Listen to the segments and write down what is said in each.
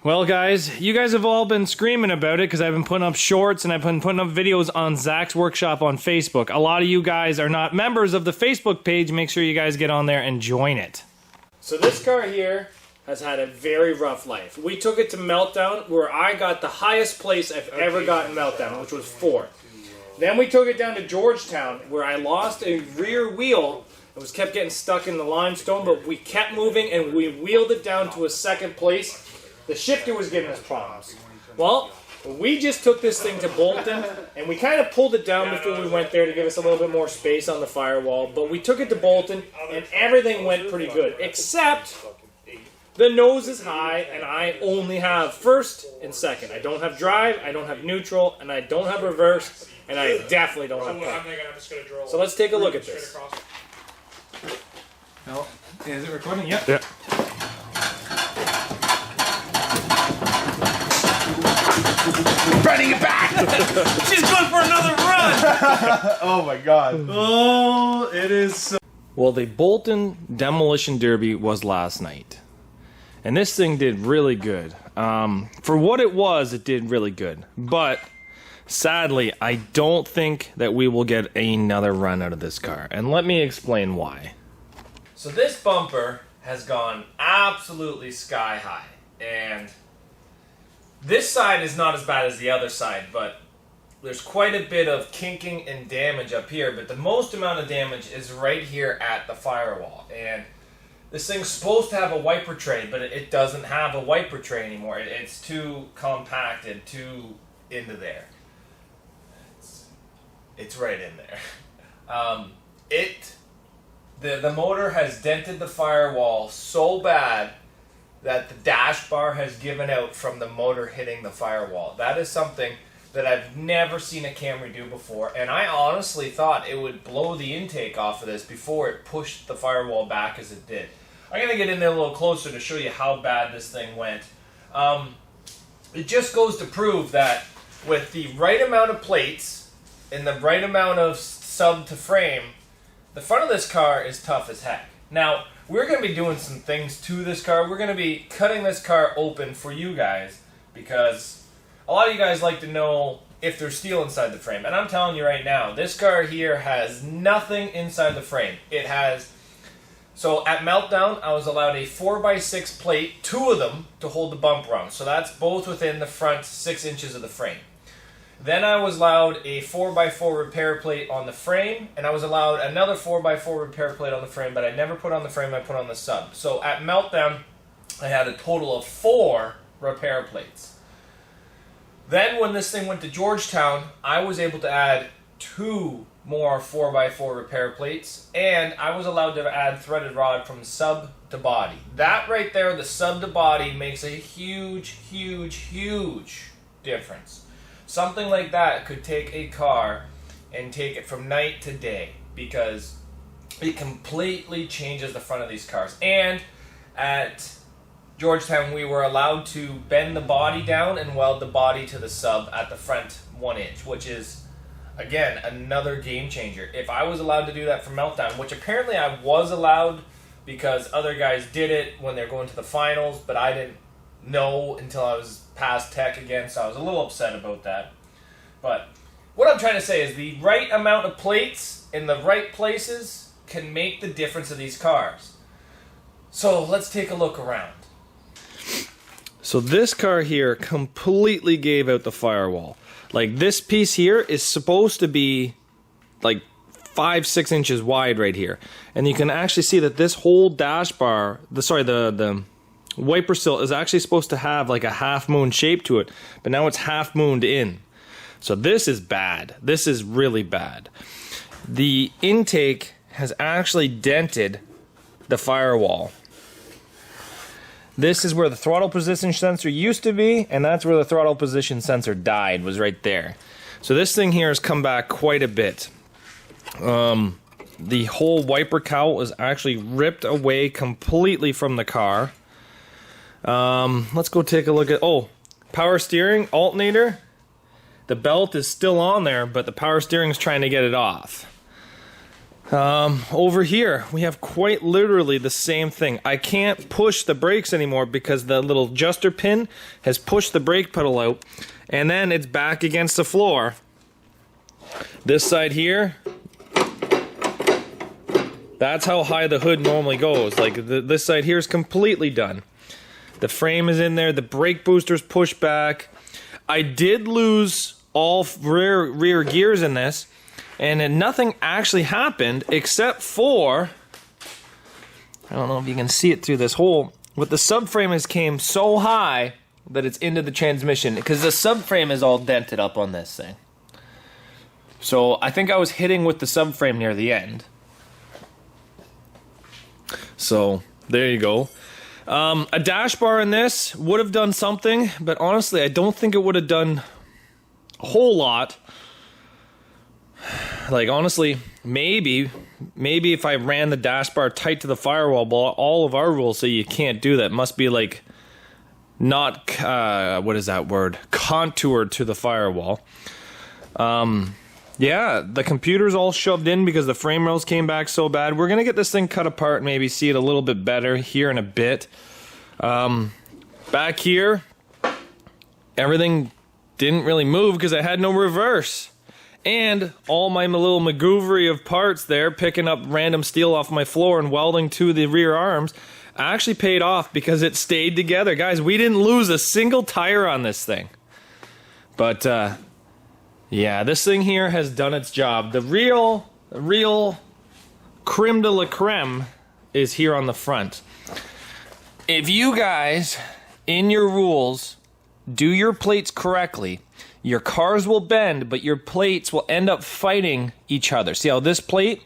Well, guys, you guys have all been screaming about it because I've been putting up shorts and I've been putting up videos on Zach's Workshop on Facebook. A lot of you guys are not members of the Facebook page. Make sure you guys get on there and join it. So this car here has had a very rough life. We took it to Meltdown, where I got the highest place I've ever gotten Meltdown, which was 4th. Then we took it down to Georgetown, where I lost a rear wheel. It was kept getting stuck in the limestone, but we kept moving and we wheeled it down to a 2nd place. The shifter was giving us problems. Well, we just took this thing to Bolton, and we kind of pulled it down before we went there to give us a little bit more space on the firewall, but we took it to Bolton, and everything went pretty good, except the nose is high, and I only have 1st and 2nd. I don't have drive, I don't have neutral, and I don't have reverse, and I definitely don't have park. So let's take a look at this. No, is it recording? Yep. Yeah. Running it back! She's going for another run! Oh my god. Oh, it is so... Well, the Bolton Demolition Derby was last night. And this thing did really good. For what it was, it did really good. But, sadly, I don't think that we will get another run out of this car. And let me explain why. So this bumper has gone absolutely sky high. And this side is not as bad as the other side, but there's quite a bit of kinking and damage up here, but the most amount of damage is right here at the firewall. And this thing's supposed to have a wiper tray, but it doesn't have a wiper tray anymore. It's too compacted, too into there. It's right in there. The motor has dented the firewall so bad that the dash bar has given out from the motor hitting the firewall. That is something that I've never seen a Camry do before, and I honestly thought it would blow the intake off of this before it pushed the firewall back as it did. I'm going to get in there a little closer to show you how bad this thing went. It just goes to prove that with the right amount of plates and the right amount of sub to frame, the front of this car is tough as heck. Now, we're going to be doing some things to this car. We're going to be cutting this car open for you guys because a lot of you guys like to know if there's steel inside the frame. And I'm telling you right now, this car here has nothing inside the frame. It has... So at Meltdown, I was allowed a 4x6 plate, 2 of them, to hold the bumper on. So that's both within the front 6 inches of the frame. Then I was allowed a 4x4 repair plate on the frame, and I was allowed another 4x4 repair plate on the frame, but I never put on the frame, I put on the sub. So at Meltdown, I had a total of 4 repair plates. Then when this thing went to Georgetown, I was able to add 2 more 4x4 repair plates, and I was allowed to add threaded rod from sub to body. That right there, the sub to body, makes a huge, huge, huge difference. Something like that could take a car and take it from night to day because it completely changes the front of these cars. And at Georgetown, we were allowed to bend the body down and weld the body to the sub at the front 1 inch, which is, again, another game changer. If I was allowed to do that for Meltdown, which apparently I was allowed because other guys did it when they're going to the finals, but I didn't know until I was past tech again, so I was a little upset about that. But what I'm trying to say is the right amount of plates in the right places can make the difference of these cars. So let's take a look around. So this car here completely gave out the firewall. Like this piece here is supposed to be like 5-6 inches wide right here, and you can actually see that this whole dash bar, the wiper sill is actually supposed to have like a half moon shape to it, but now it's half mooned in. So this is bad. This is really bad. The intake has actually dented the firewall. This is where the throttle position sensor used to be, and that's where the throttle position sensor died, was right there. So this thing here has come back quite a bit. The whole wiper cowl was actually ripped away completely from the car. Let's go take a look at, power steering, alternator. The belt is still on there, but the power steering is trying to get it off. Over here, we have quite literally the same thing. I can't push the brakes anymore because the little adjuster pin has pushed the brake pedal out, and then it's back against the floor. This side here, that's how high the hood normally goes. Like, this side here is completely done. The frame is in there, the brake booster's pushed back. I did lose all rear gears in this, and nothing actually happened except for, I don't know if you can see it through this hole, but the subframe has came so high that it's into the transmission, because the subframe is all dented up on this thing. So I think I was hitting with the subframe near the end. So there you go. A dash bar in this would have done something, but honestly, I don't think it would have done a whole lot. Like, honestly, maybe if I ran the dash bar tight to the firewall, but all of our rules say you can't do that. Must be like not, what is that word? Contoured to the firewall. Yeah, the computer's all shoved in because the frame rails came back so bad. We're going to get this thing cut apart and maybe see it a little bit better here in a bit. Back here, everything didn't really move because I had no reverse. And all my little magoovery of parts there, picking up random steel off my floor and welding to the rear arms, actually paid off because it stayed together. Guys, we didn't lose a single tire on this thing. But, yeah, this thing here has done its job. The real creme de la creme is here on the front. If you guys, in your rules, do your plates correctly, your cars will bend, but your plates will end up fighting each other. See how this plate,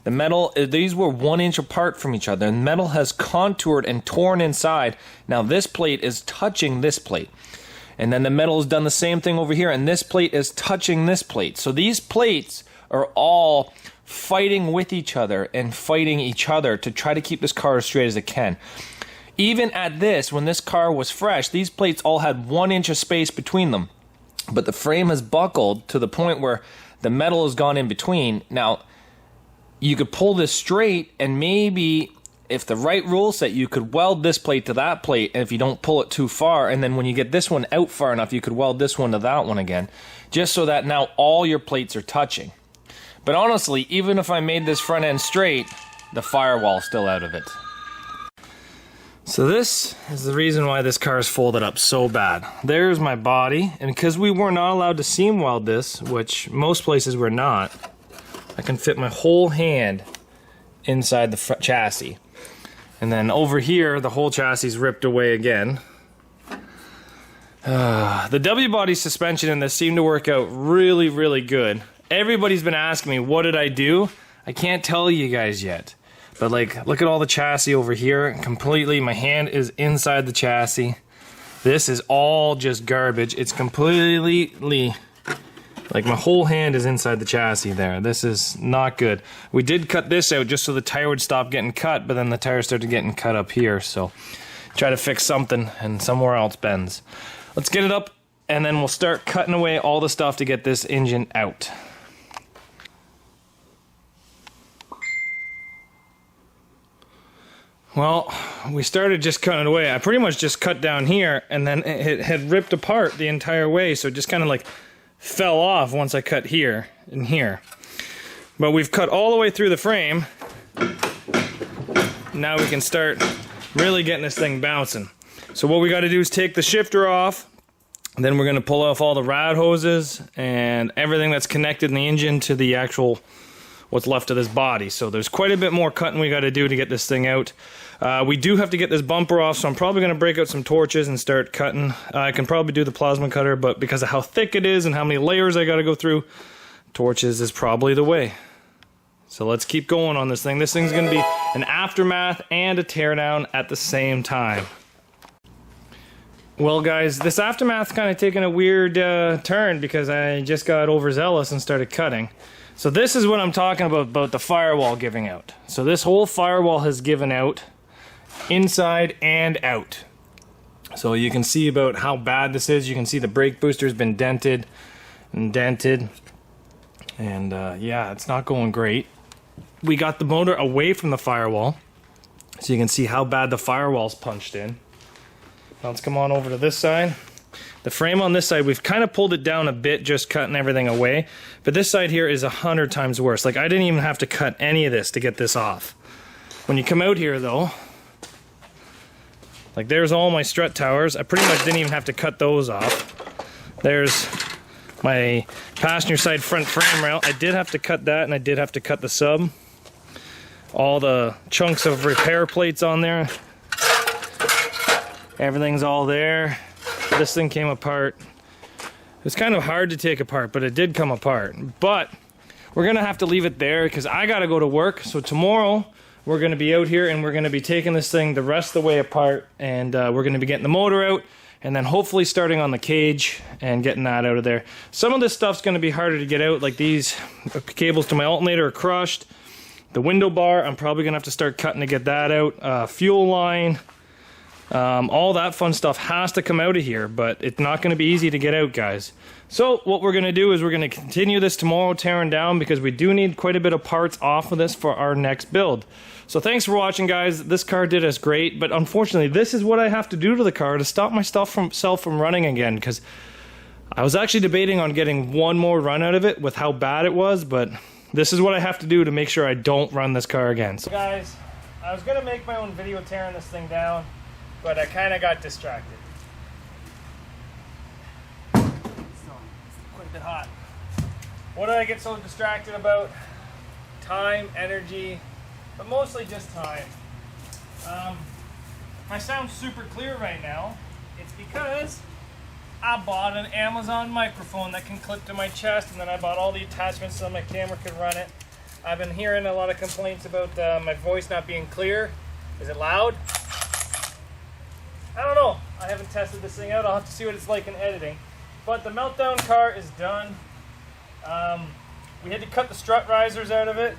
the metal, these were 1 inch apart from each other, and metal has contoured and torn inside. Now this plate is touching this plate. And then the metal has done the same thing over here, and this plate is touching this plate. So these plates are all fighting with each other and fighting each other to try to keep this car as straight as it can. Even at this, when this car was fresh, these plates all had 1 inch of space between them. But the frame has buckled to the point where the metal has gone in between. Now, you could pull this straight, and maybe if the right rule set, you could weld this plate to that plate, and if you don't pull it too far, and then when you get this one out far enough, you could weld this one to that one again, just so that now all your plates are touching. But honestly, even if I made this front end straight, the firewall's still out of it. So this is the reason why this car is folded up so bad. There's my body, and because we were not allowed to seam weld this, which most places we're not, I can fit my whole hand inside the chassis. And then over here, the whole chassis is ripped away again. The W-body suspension in this seemed to work out really, really good. Everybody's been asking me, what did I do? I can't tell you guys yet. But like, look at all the chassis over here. Completely, my hand is inside the chassis. This is all just garbage. It's completely, like my whole hand is inside the chassis there. This is not good. We did cut this out just so the tire would stop getting cut, but then the tire started getting cut up here. So try to fix something and somewhere else bends. Let's get it up and then we'll start cutting away all the stuff to get this engine out. Well, we started just cutting it away. I pretty much just cut down here, and then it had ripped apart the entire way, so it just kind of like fell off once I cut here and here. But we've cut all the way through the frame. Now we can start really getting this thing bouncing. So what we got to do is take the shifter off, then we're going to pull off all the rad hoses and everything that's connected in the engine to the actual what's left of this body. So there's quite a bit more cutting we got to do to get this thing out. We do have to get this bumper off, so I'm probably going to break out some torches and start cutting. I can probably do the plasma cutter, but because of how thick it is and how many layers I got to go through, torches is probably the way. So let's keep going on this thing. This thing's going to be an aftermath and a teardown at the same time. Well guys, this aftermath's kind of taken a weird turn because I just got overzealous and started cutting. So this is what I'm talking about the firewall giving out. So this whole firewall has given out inside and out. So you can see about how bad this is. You can see the brake booster's been dented and dented. And yeah, it's not going great. we got the motor away from the firewall, so you can see how bad the firewall's punched in. Now let's come on over to this side. The frame on this side, we've kind of pulled it down a bit, just cutting everything away. But this side here is 100 times worse. Like, I didn't even have to cut any of this to get this off. When you come out here, though, like, there's all my strut towers. I pretty much didn't even have to cut those off. There's my passenger side front frame rail. I did have to cut that, and I did have to cut the sub. All the chunks of repair plates on there. Everything's all there. This thing came apart. It's kind of hard to take apart, but it did come apart. But we're gonna have to leave it there because I gotta go to work. So tomorrow we're gonna be out here and we're gonna be taking this thing the rest of the way apart, and we're gonna be getting the motor out and then hopefully starting on the cage and getting that out of there. Some of this stuff's gonna be harder to get out, like these cables to my alternator are crushed. The window bar, I'm probably gonna have to start cutting to get that out. Fuel line. All that fun stuff has to come out of here, but it's not going to be easy to get out, guys. So what we're going to do is we're going to continue this tomorrow, tearing down, because we do need quite a bit of parts off of this for our next build. So thanks for watching, guys. This car did us great, but unfortunately this is what I have to do to the car to stop myself from running again, because I was actually debating on getting one more run out of it with how bad it was, but this is what I have to do to make sure I don't run this car again. So guys, I was going to make my own video tearing this thing down, but I kind of got distracted. It's quite a bit hot. What did I get so distracted about? Time, energy, but mostly just time. If I sound super clear right now, it's because I bought an Amazon microphone that can clip to my chest, and then I bought all the attachments so my camera could run it. I've been hearing a lot of complaints about my voice not being clear. Is it loud? I don't know. I haven't tested this thing out. I'll have to see what it's like in editing. But the meltdown car is done. We had to cut the strut risers out of it.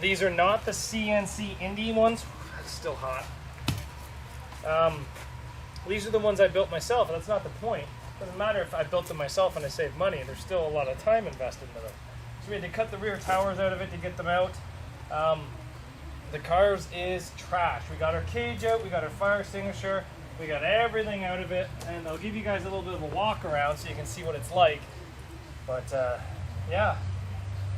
These are not the CNC Indy ones. It's still hot. These are the ones I built myself. That's not the point. It doesn't matter if I built them myself and I saved money. There's still a lot of time invested into them. So we had to cut the rear towers out of it to get them out. The cars is trash. We got our cage out, we got our fire extinguisher, we got everything out of it, and I'll give you guys a little bit of a walk around so you can see what it's like. But yeah,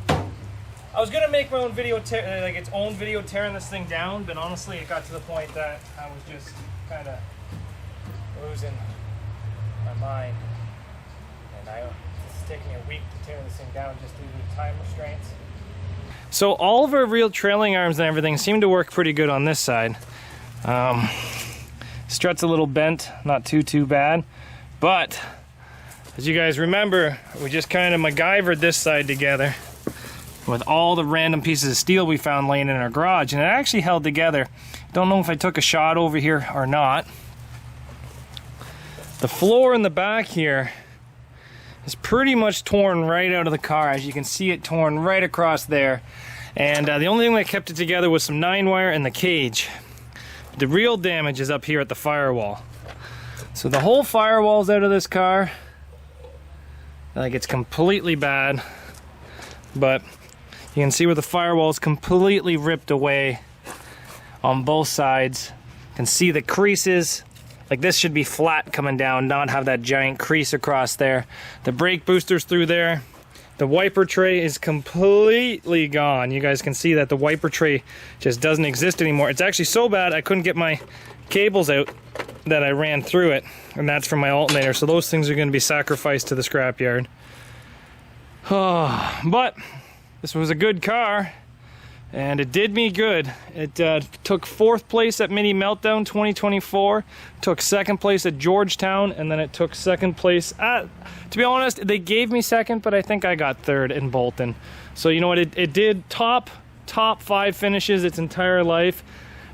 I was gonna make my own video, like its own video tearing this thing down, but honestly, it got to the point that I was just kind of losing my mind, and it's taking me a week to tear this thing down just due to time restraints. So all of our real trailing arms and everything seem to work pretty good on this side. Strut's a little bent, not too bad. But as you guys remember, we just kind of MacGyvered this side together with all the random pieces of steel we found laying in our garage, and it actually held together. Don't know if I took a shot over here or not. The floor in the back here is pretty much torn right out of the car. As you can see, it torn right across there. And the only thing that kept it together was some 9-wire and the cage. The real damage is up here at the firewall. So the whole firewall's out of this car. Like, it's completely bad. But you can see where the firewall is completely ripped away on both sides. You can see the creases. Like, this should be flat coming down, not have that giant crease across there. The brake booster's through there. The wiper tray is completely gone. You guys can see that the wiper tray just doesn't exist anymore. It's actually so bad I couldn't get my cables out that I ran through it, and that's from my alternator. So those things are going to be sacrificed to the scrapyard. But this was a good car, and it did me good. It took 4th place at Mini Meltdown 2024, took 2nd place at Georgetown, and then it took 2nd place at, to be honest, they gave me 2nd, but I think I got 3rd in Bolton. So you know what, it did top 5 finishes its entire life,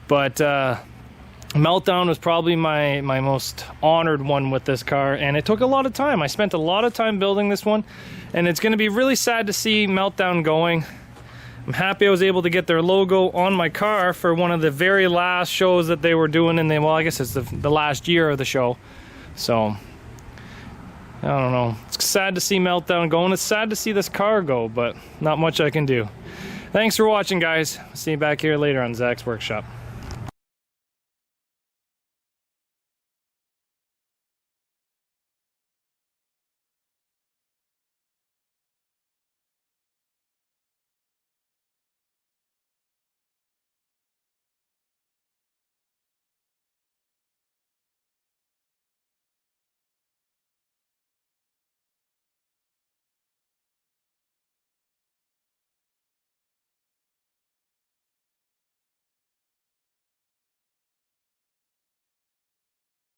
but Meltdown was probably my most honored one with this car, and it took a lot of time. I spent a lot of time building this one, and it's going to be really sad to see Meltdown going. I'm happy I was able to get their logo on my car for one of the very last shows that they were doing in the, well, I guess it's the last year of the show. So, I don't know. It's sad to see Meltdown go, and it's sad to see this car go, but not much I can do. Thanks for watching, guys. See you back here later on Zach's Workshop.